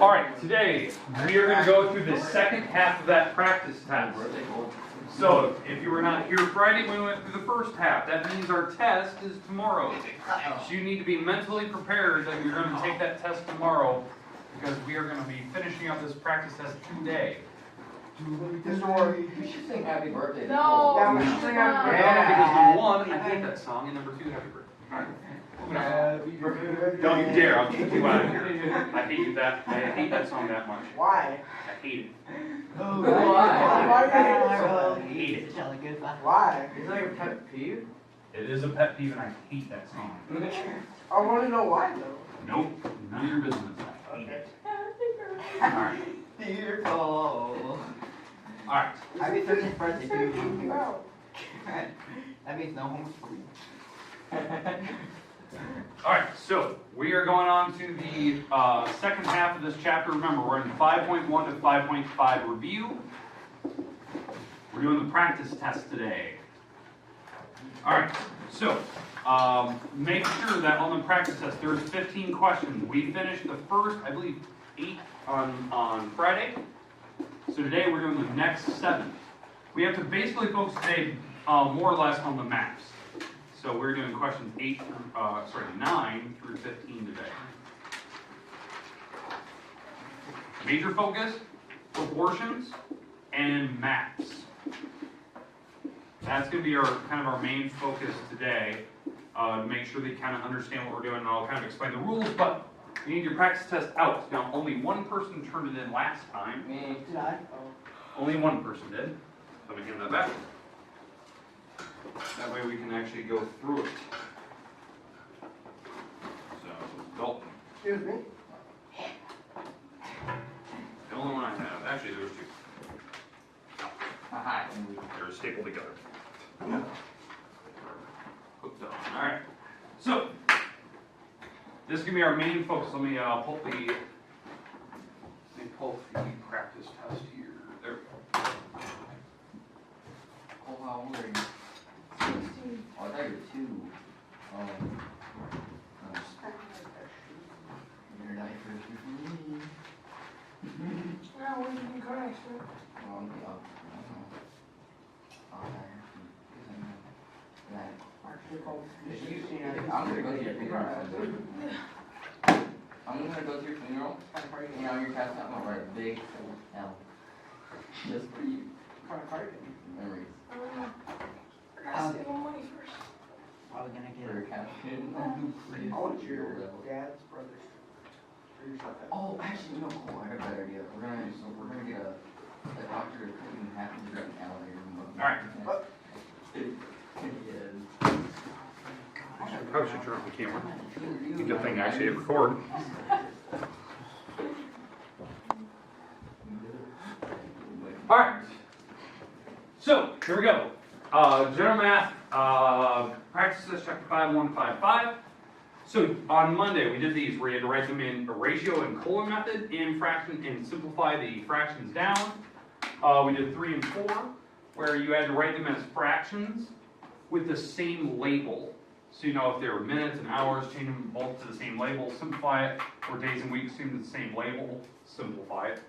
All right, today we are going to go through the second half of that practice test. So, if you were not here Friday, we went through the first half. That means our test is tomorrow. So you need to be mentally prepared that you're going to take that test tomorrow because we are going to be finishing up this practice test today. You should sing happy birthday. No, Yeah, we we should should sing not. happy Yeah, birthday. because number one, I hate that song, and number two, happy birthday. Don't you dare, I'll kick you out of here. I hate that song that much. Why? I hate it. Oh, why? I hate it. Why? Is that your pet peeve? It is a pet peeve and I hate that song. I want to know why though. Nope, none of your business. I hate it. Alright. Dear call. Alright. Happy 13th birthday to Freaking you. out. That means no homework for you. Alright, so we are going on to the second half of this chapter. Remember, we're in 5.1 to 5.5 review. We're doing the practice test today. Alright, so make sure that on the practice test there's 15 questions. We finished the first, I believe, 8 on Friday. So today we're doing the next 7. We have to basically focus today more or less on the maps. So we're doing questions 9 through 15 today. Major focus, proportions, and maps. That's going to be kind of our main focus today, to make sure that you kind of understand what we're doing, and I'll kind of explain the rules, but you need your practice test out. Now, only one person turned it in last time. Me. Did I? Only one person did. Let me hand that back. That way we can actually go through it. So, Dalton. Excuse me. The only one I have. Actually, there's 2. Hi. They're stapled together. Hooked up. Alright. So, this is going to be our main focus. Let me pull the practice test here. There we go. Oh, how old are you? 16. Oh, I thought you were 2. You're not first for me. Now, when did you crash? Oh, yeah. I'm gonna go to your funeral. I'm gonna go to your funeral. You know, your cat's not gonna write a big L. Just for you. Kind of hard. Memories. I gotta save my money first. Probably gonna get her cat. I want your dad's brother's. For yourself. Oh, actually, no, cool. I got a better idea. We're gonna get a doctor to cut you in half and direct an alligator. Alright. Yes. Probably should turn off the camera. Good thing I actually hit record. Alright. So, here we go. General math, practice test chapter 5155. So, on Monday we did these where you had to write them in a ratio and colon method and fraction and simplify the fractions down. We did 3 and 4 where you had to write them as fractions with the same label. So you know if they were minutes and hours, change them both to the same label, simplify it, or days and weeks, change them to the same label, simplify it.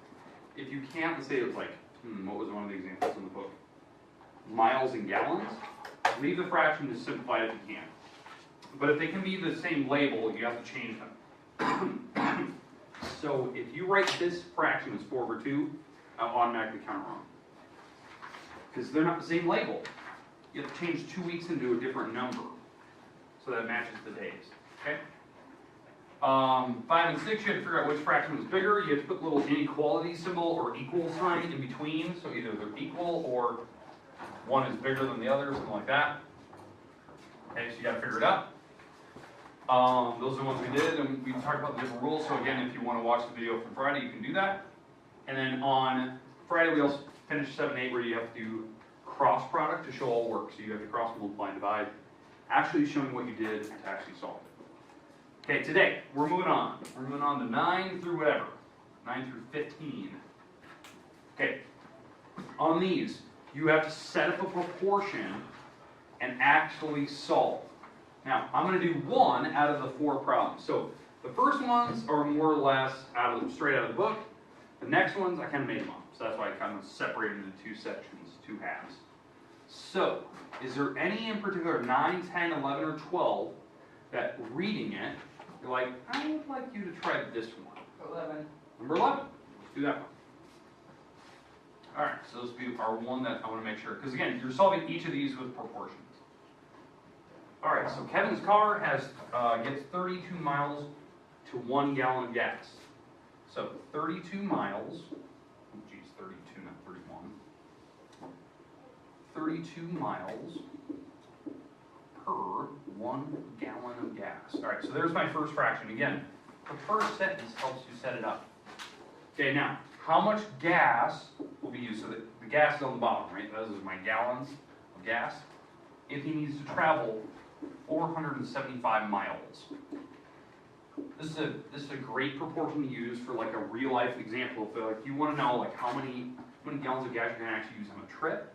If you can't, let's say it was like, what was one of the examples in the book? Miles and gallons. Leave the fraction to simplify it if you can. But if they can be the same label, you have to change them. So if you write this fraction as 4/2, I'll automatically count it wrong. Because they're not the same label. You have to change 2 weeks into a different number. So that matches the days, okay? 5 and 6, you have to figure out which fraction was bigger. You have to put a little inequality symbol or equal sign in between. So either they're equal or one is bigger than the other, something like that. Okay, so you gotta figure it out. Those are the ones we did, and we talked about the different rules. So again, if you want to watch the video from Friday, you can do that. And then on Friday, we also finished 7 and 8 where you have to do cross product to show all work. So you have to cross, multiply, and divide, actually showing what you did to actually solve it. Okay, today, we're moving on. We're moving on to 9 through whatever. 9 through 15. Okay, on these, you have to set up a proportion and actually solve. Now, I'm going to do 1 out of the 4 problems. So, The first ones are more or less straight out of the book. The next ones, I kind of made them up. So that's why I kind of separated into two sections, two halves. So, is there any in particular, 9, 10, 11, or 12, that reading it, you're like, I would like you to try this one. 11. Number 11. Let's do that one. Alright, so this will be our one that I want to make sure. Because again, you're solving each of these with proportions. Alright, so Kevin's car gets 32 miles to 1 gallon of gas. So 32 miles, oh geez, 32, not 31. 32 miles per 1 gallon of gas. Alright, so there's my first fraction. Again, the first sentence helps you set it up. Okay, now, how much gas will be used? So the gas is on the bottom, right? Those are my gallons of gas. If he needs to travel 475 miles. This is a great proportion to use for like a real life example. If like you want to know like how many gallons of gas you're going to actually use on a trip,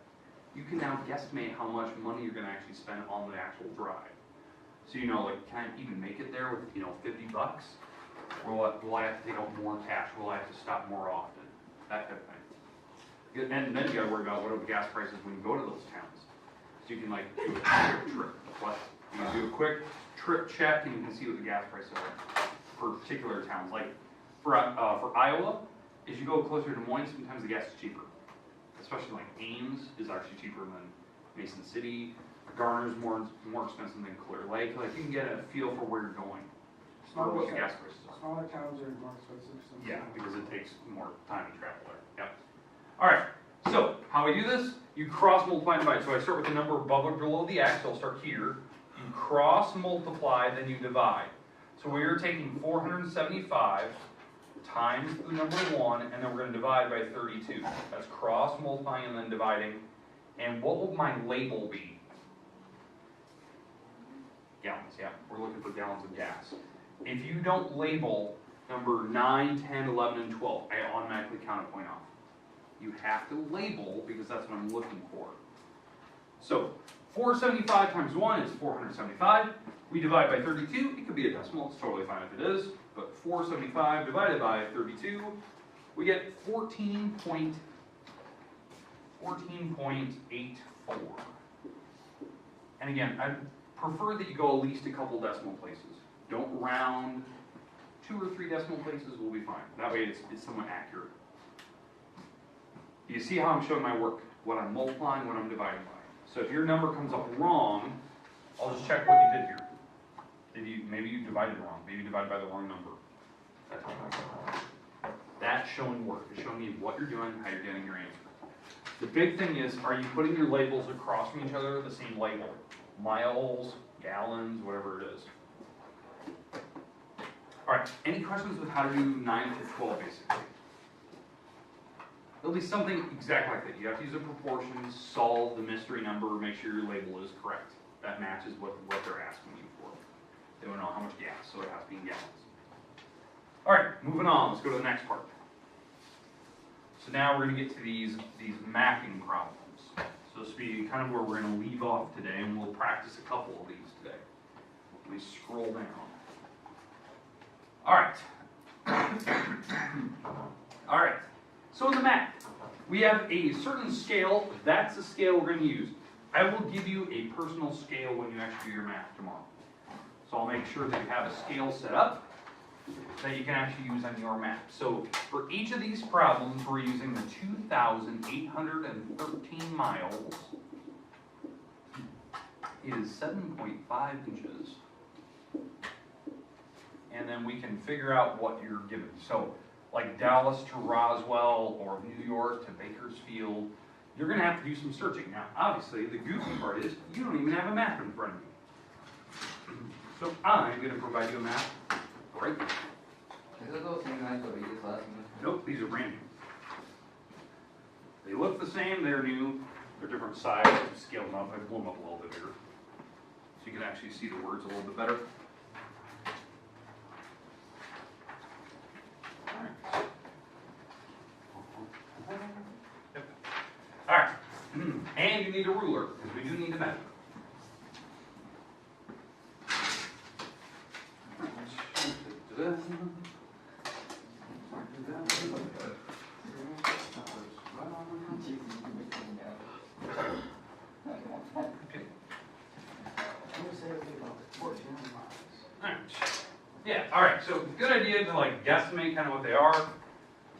you can now guesstimate how much money you're going to actually spend on the actual drive. So you know, like, can I even make it there with, you know, 50 bucks? Or will I have to take out more cash? Will I have to stop more often? That kind of thing. And then you got to worry about what are the gas prices when you go to those towns. So you can like do a quick trip. What? You can do a quick trip check and you can see what the gas prices are for particular towns. Like for Iowa, as you go closer to Des Moines, sometimes the gas is cheaper. Especially like Ames is actually cheaper than Mason City. Garner's more expensive than Clear Lake. Like you can get a feel for where you're going. For what the gas prices are. Smaller towns are more expensive. Yeah, because it takes more time to travel there. Yep. All right. So how we do this? You cross multiply and divide. So I start with the number above or below the x. So I'll start here. You cross multiply, then you divide. So we're taking 475 times the number 1, and then we're going to divide by 32. That's cross multiplying and then dividing. And what will my label be? Gallons, yeah. We're looking for gallons of gas. If you don't label number 9, 10, 11, and 12, I automatically count a point off. You have to label because that's what I'm looking for. So 475 times 1 is 475. We divide by 32. It could be a decimal. It's totally fine if it is. But 475 divided by 32, we get 14.84. And again, I prefer that you go at least a couple decimal places. Don't round. 2 or 3 decimal places will be fine. That way it's somewhat accurate. You see how I'm showing my work? What I'm multiplying, what I'm dividing by. So if your number comes up wrong, I'll just check what you did here. Maybe you divided wrong. Maybe you divided by the wrong number. That's showing work. It's showing you what you're doing, how you're getting your answer. The big thing is, are you putting your labels across from each other, the same label? Miles, gallons, whatever it is. All right, any questions with how to do 9 to 12 basically? It'll be something exactly like that. You have to use a proportion, solve the mystery number, make sure your label is correct. That matches what they're asking you for. They want to know how much gas, so it has to be in gallons. All right, moving on. Let's go to the next part. So now we're going to get to these mapping problems. So this will be kind of where we're going to leave off today, and we'll practice a couple of these today. Let me scroll down. All right. All right. So in the map, we have a certain scale. That's the scale we're going to use. I will give you a personal scale when you actually do your math tomorrow. So I'll make sure that you have a scale set up that you can actually use on your map. So for each of these problems, we're using the 2,813 miles is 7.5 inches. And then we can figure out what you're given. So like Dallas to Roswell or New York to Bakersfield, you're going to have to do some searching. Now, obviously, the goofy part is you don't even have a map in front of you. So I'm going to provide you a map right now. Is it those same guys that we used last semester? Nope, these are brand new. They look the same, they're new, they're different sizes, I've scaled them up, I've blown them up a little bit bigger. So you can actually see the words a little bit better. Alright, and you need a ruler, because we do need to measure. all right, so good idea to like guesstimate kind of what they are.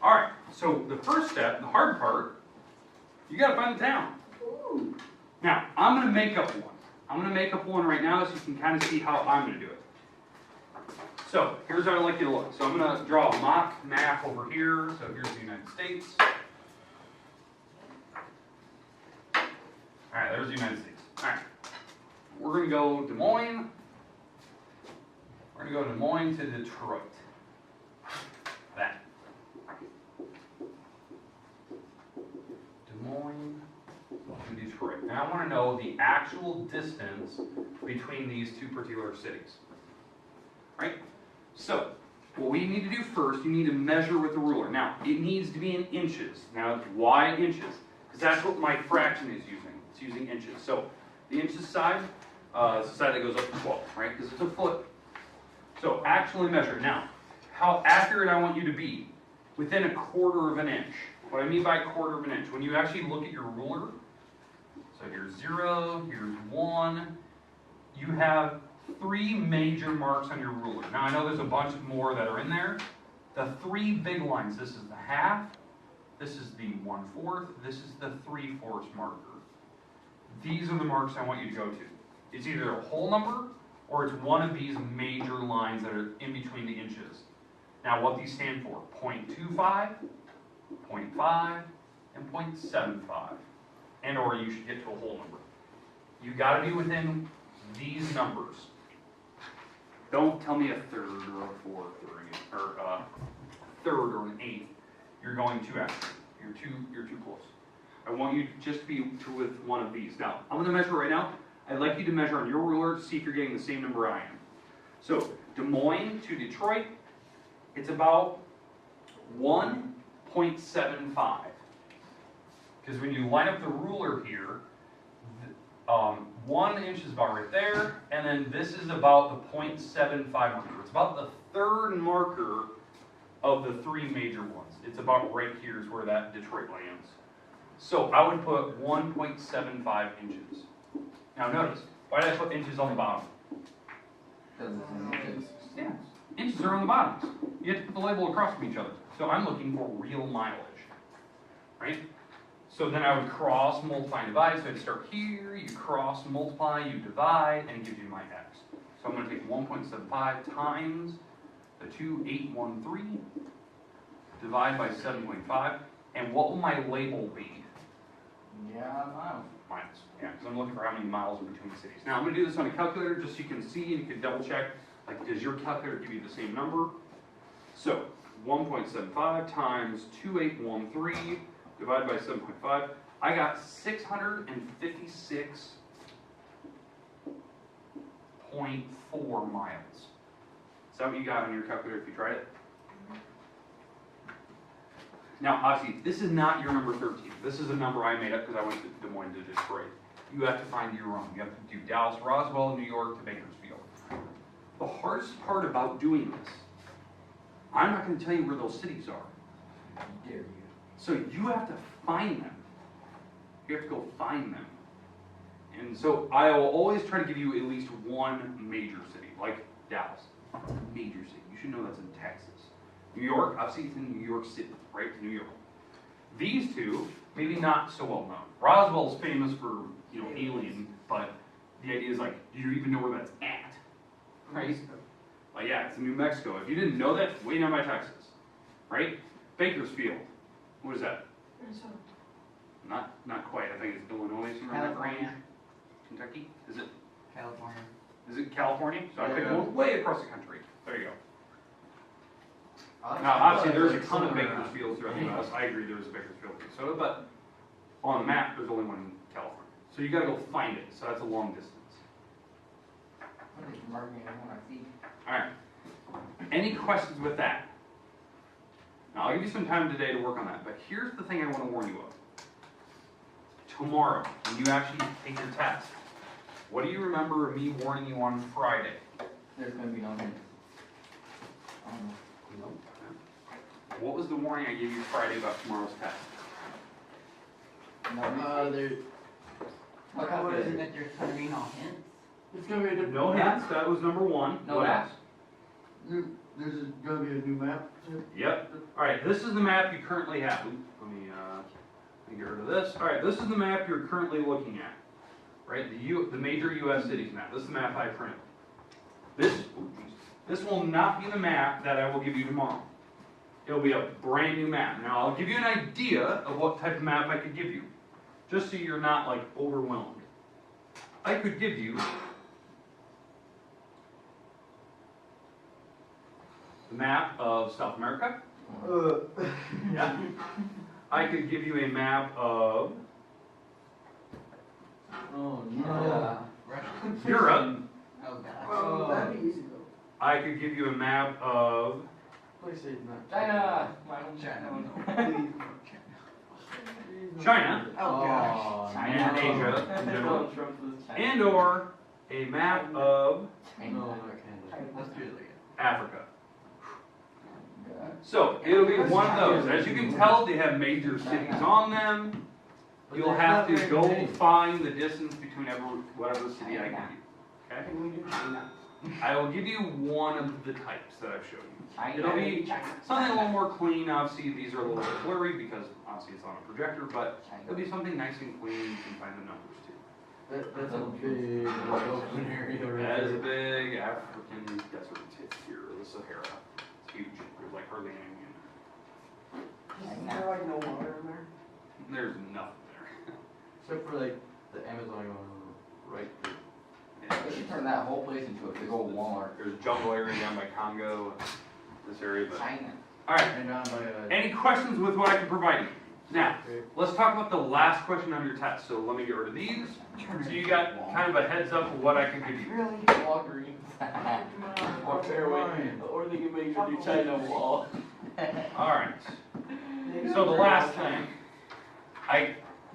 All right, so the first step, the hard part, you gotta find the town. Ooh. Now, I'm gonna make up one. I'm gonna make up one right now so you can kind of see how I'm gonna do it. So, here's how I'd like you to look. So I'm gonna draw a mock map over here. So here's the United States. All right, there's the United States. All right, we're gonna go Des Moines. We're gonna go Des Moines to Detroit. That. Des Moines to Detroit. Now I want to know the actual distance between these two particular cities. Right? So, what we need to do first, you need to measure with the ruler. Now, it needs to be in inches. Now, why inches? Because that's what my fraction is using. It's using inches. So, the inches side is the side that goes up to 12, right? Because it's a foot. So, actually measure. Now, how accurate I want you to be, within a quarter of an inch. What I mean by a quarter of an inch, when you actually look at your ruler, so here's 0, here's 1, you have 3 major marks on your ruler. Now I know there's a bunch more that are in there. The 3 big lines, this is the half, this is the 1/4, this is the 3/4 marker. These are the marks I want you to go to. It's either a whole number or it's one of these major lines that are in between the inches. Now what these stand for, 0.25, 0.5, and 0.75. And or you should get to a whole number. You gotta be within these numbers. Don't tell me a third or a fourth or a third or an eighth. You're going too accurate. You're too close. I want you just to be with one of these. Now, I'm gonna measure right now. I'd like you to measure on your ruler to see if you're getting the same number I am. So, Des Moines to Detroit, it's about 1.75. Because when you line up the ruler here, 1 inch is about right there, and then this is about the 0.75 marker. It's about the third marker of the 3 major ones. It's about right here is where that Detroit lands. So I would put 1.75 inches. Now notice, why did I put inches on the bottom? Because it's in inches. Yeah, inches are on the bottoms. You have to put the label across from each other. So I'm looking for real mileage, right? So then I would cross, multiply, and divide. So I'd start here, you cross, multiply, you divide, and it gives you my x. So I'm going to take 1.75 times the 2813, divide by 7.5, and what will my label be? Yeah, miles. Miles. Yeah, because I'm looking for how many miles in between cities. Now I'm going to do this on a calculator just so you can see and you can double check. Like, does your calculator give you the same number? So 1.75 times 2813 divided by 7.5. I got 656.4 miles. Is that what you got on your calculator if you tried it? Now, obviously, this is not your number 13. This is a number I made up because I went to Des Moines to Detroit. You have to find your own. You have to do Dallas, Roswell, New York to Bakersfield. The hardest part about doing this, I'm not going to tell you where those cities are. How dare you? So you have to find them. You have to go find them. And so I will always try to give you at least one major city, like Dallas. Major city. You should know that's in Texas. New York, obviously it's in New York City, right? New York. These two, maybe not so well known. Roswell's famous for, alien, but the idea is like, do you even know where that's at? Right? Like, yeah, it's in New Mexico. If you didn't know that, it's way down by Texas. Right? Bakersfield. What is that? Minnesota. Not quite. I think it's Illinois, somewhere in that range. California. Kentucky? Is it? California. Is it California? So I picked Yeah. one way across the country. There you go. I Now, obviously, there's a like ton of somewhere around. Bakersfields throughout the U.S. I agree there's a Bakersfield, Minnesota, but on the map, there's only one in California. So you gotta go find it. So that's a long distance. I think mark me on what I see. All right. Any questions with that? Now, I'll give you some time today to work on that, but here's the thing I want to warn you of. Tomorrow, when you actually take your test, what do you remember of me warning you on Friday? There's gonna be no hints. I don't know. What was the warning I gave you Friday about tomorrow's test? What is it that there's gonna be no hints? It's gonna be a different. No hints, that was number one. No What apps. else? This is gonna be a new map? Yep. Alright, this is the map you currently have. Oops, let me get rid of this. Alright, this is the map you're currently looking at. Right? The major US cities map. This is the map I printed. This will not be the map that I will give you tomorrow. It'll be a brand new map. Now I'll give you an idea of what type of map I could give you. Just so you're not like overwhelmed. I could give you the map of South America. Yeah. I could give you a map of Oh, Europe. Well, that'd be easy though. I could give you a map of Please say not. China. My home China. China Oh, gosh. and Asia in general, Donald Trump was China. and or a map of No, not Canada. Let's do it again. Africa. So it'll be one of those. As you can tell, they have major cities on them. You'll have to go find the distance between whatever city I give you. Okay? Can we do China? I will give you one of the types that I've showed you. China. It'll be China. something a little more clean. Obviously, these are a little bit blurry because obviously it's on a projector, but it'll be something nice and clean. You can find the numbers too. That's a big open area right That is a there. big African desert tip here, the Sahara. It's huge. There's like hardly anything Is there like no water in there? in there. There's nothing there. Except for like the Amazon right there. They should turn that whole place into a big old Walmart. There's a jungle area down by Congo, this area, but. China. Alright, And down by, any questions with what I can provide you? Now, okay. let's talk about the last question on your test. So let me get rid of these. So you got kind of a heads up of what I can give you. Really? Walgreens. Or Fairway. Or they can make your new China wall. Alright, so the last thing,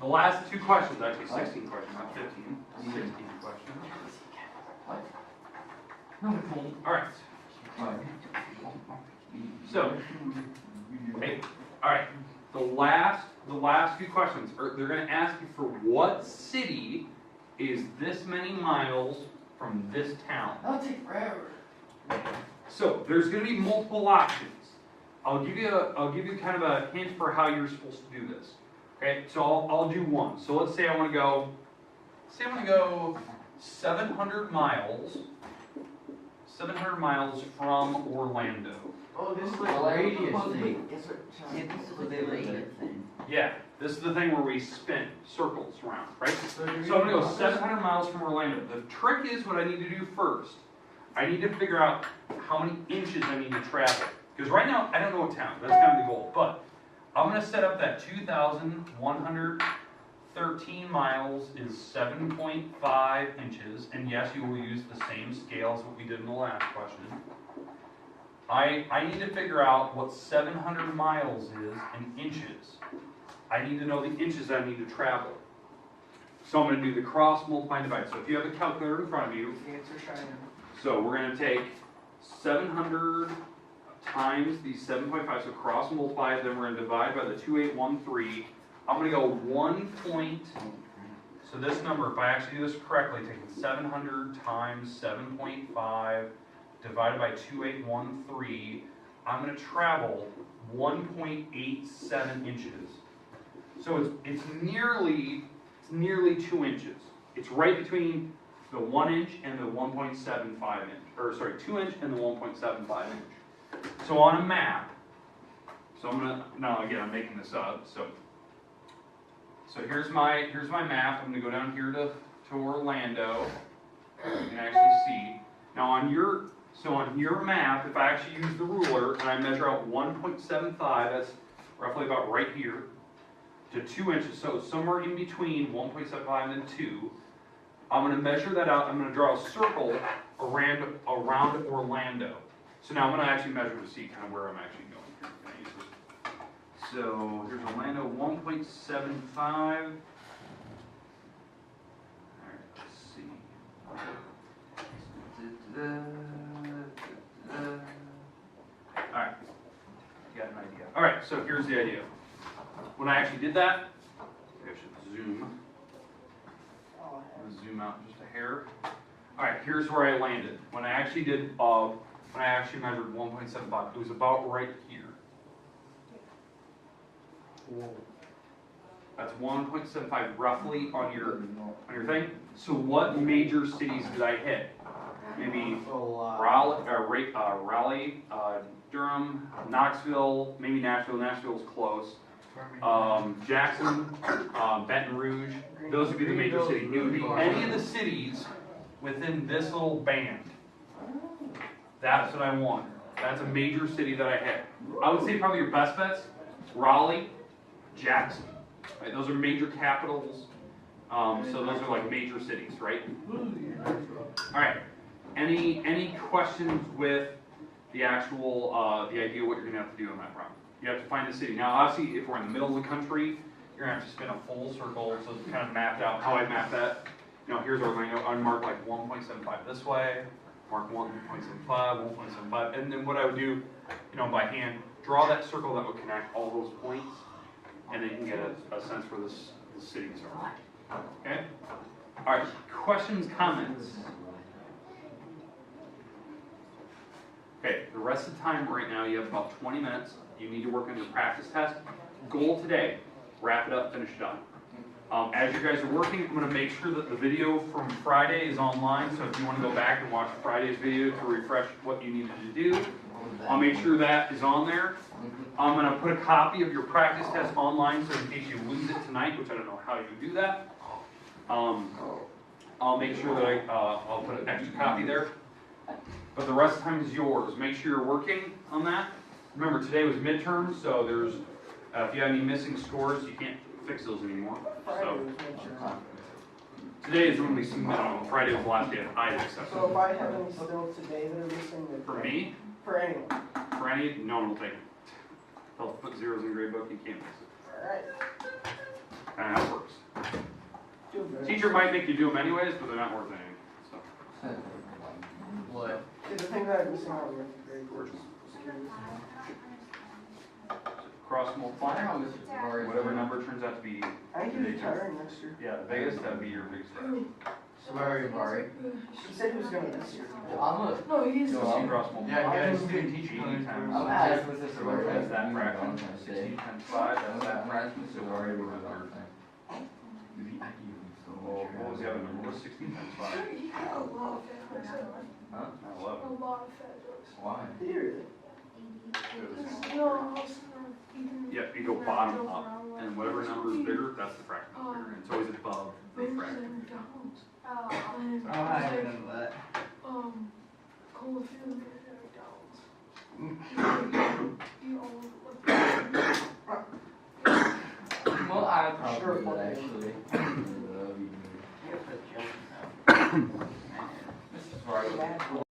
the last two questions, actually 16 questions, not 15, 16 questions. Alright, so, hey, alright, the last few questions, they're gonna ask you for what city is this many miles from this town. That'll take forever. So, there's gonna be multiple options. I'll give you kind of a hint for how you're supposed to do this. Okay, so I'll do one. So let's say I want to go 700 miles from Orlando. Oh, this is Well, like radius thing. Guess what? This is what they radius thing. Yeah, this is the thing where we spin circles around, right? So you're So I'm gonna go gonna- 700 miles from Orlando. The trick is what I need to do first. I need to figure out how many inches I need to travel. Because right now, I don't know a town. That's kind of the goal. But I'm going to set up that 2,113 miles is 7.5 inches. And yes, you will use the same scale as what we did in the last question. I need to figure out what 700 miles is in inches. I need to know the inches I need to travel. So I'm going to do the cross, multiply, and divide. So if you have a calculator in front of you, Answer China. so we're going to take 700 times the 7.5, so cross multiply, then we're going to divide by the 2813. I'm going to go 1 point, so this number, if I actually do this correctly, taking 700 times 7.5 divided by 2813, I'm going to travel 1.87 inches. So it's nearly 2 inches. It's right between the 1 inch and the 1.75 inch, or sorry, 2 inch and the 1.75 inch. So on a map, so I'm gonna, now again, I'm making this up, so here's my map. I'm gonna go down here to Orlando. You can actually see. Now on your map, if I actually use the ruler and I measure out 1.75, that's roughly about right here, to 2 inches, so somewhere in between 1.75 and 2, I'm going to measure that out. I'm going to draw a circle around Orlando. So now I'm going to actually measure to see kind of where I'm actually going here. Can I use this? So here's Orlando, 1.75. All right, let's see. All right, got an idea. All right, so here's the idea. When I actually did that, maybe I should zoom. Oh, I'm gonna zoom out just a hair. All right, here's where I landed. When I actually did, I when I actually measured 1.75. It was about right here. That's 1.75 roughly on your thing. So what major cities did I hit? Maybe Raleigh, Durham, Knoxville, maybe Nashville. Nashville's close. Jackson, Baton Rouge. Those would be the major cities. It would be any of the cities within this little band. That's what I want. That's a major city that I hit. I would say probably your best bets: Raleigh, Jackson. Right? Those are major capitals. So those are like major cities, right? All right. Any questions with the actual the idea of what you're gonna have to do on that problem? You have to find the city. Now, obviously, if we're in the middle of the country, you're gonna have to spin a full circle. So it's kind of mapped out how I map that. You know, here's Orlando. I mark like 1.75 this way. Mark 1.75, 1.75, and then what I would do, you know, by hand, draw that circle that would connect all those points, and then you can get a sense where the cities are. Okay? All right. Questions, comments? Okay. The rest of the time right now, you have about 20 minutes. You need to work on your practice test. Goal today: wrap it up, finish it up. As you guys are working, I'm going to make sure that the video from Friday is online, so if you want to go back and watch Friday's video to refresh what you needed to do, I'll make sure that is on there. I'm going to put a copy of your practice test online, so in case you lose it tonight, which I don't know how you do that, I'll make sure that I'll put an extra copy there. But the rest of the time is yours. Make sure you're working on that. Remember, today was midterms, so there's if you have any missing scores, you can't fix those anymore. So today is when we submit on. Friday was the last day of IDEX. So if I have any still today that are missing, For me? For anyone. For any, no one will take it. They'll put zeros in grade book, you can't miss it. Alright. Kind of how it works. Feel good. Teacher might make you do them anyways, but they're not worth anything. So. What? See, the thing that I'm missing out with grade work. Cross multiply, whatever number turns out to be, I think he's retiring next year. yeah, the biggest, that would be your biggest fraction. Sorry, Mari. He said he was going to this year. I'm a, No, he's. So you cross multiply. Yeah, guys, Student teaching anytime. I'm asked with this So that's that fraction, 16 times 5, that's that fraction, so we're already with our thing. Well, what was the other number? What's 16 times 5? He had a lot of fat jokes. Huh? A 11. lot of fat jokes. Why? Did you really? Because, you know, I was, Yep, you go bottom up, and whatever number is bigger, that's the fraction that's bigger, and it's always above the fraction. McDonald's. Oh, And I I was didn't know that. like, Cola Field at McDonald's. You all, Well, I probably Sure, would okay. actually. You have to jump now. Mr. Suarez.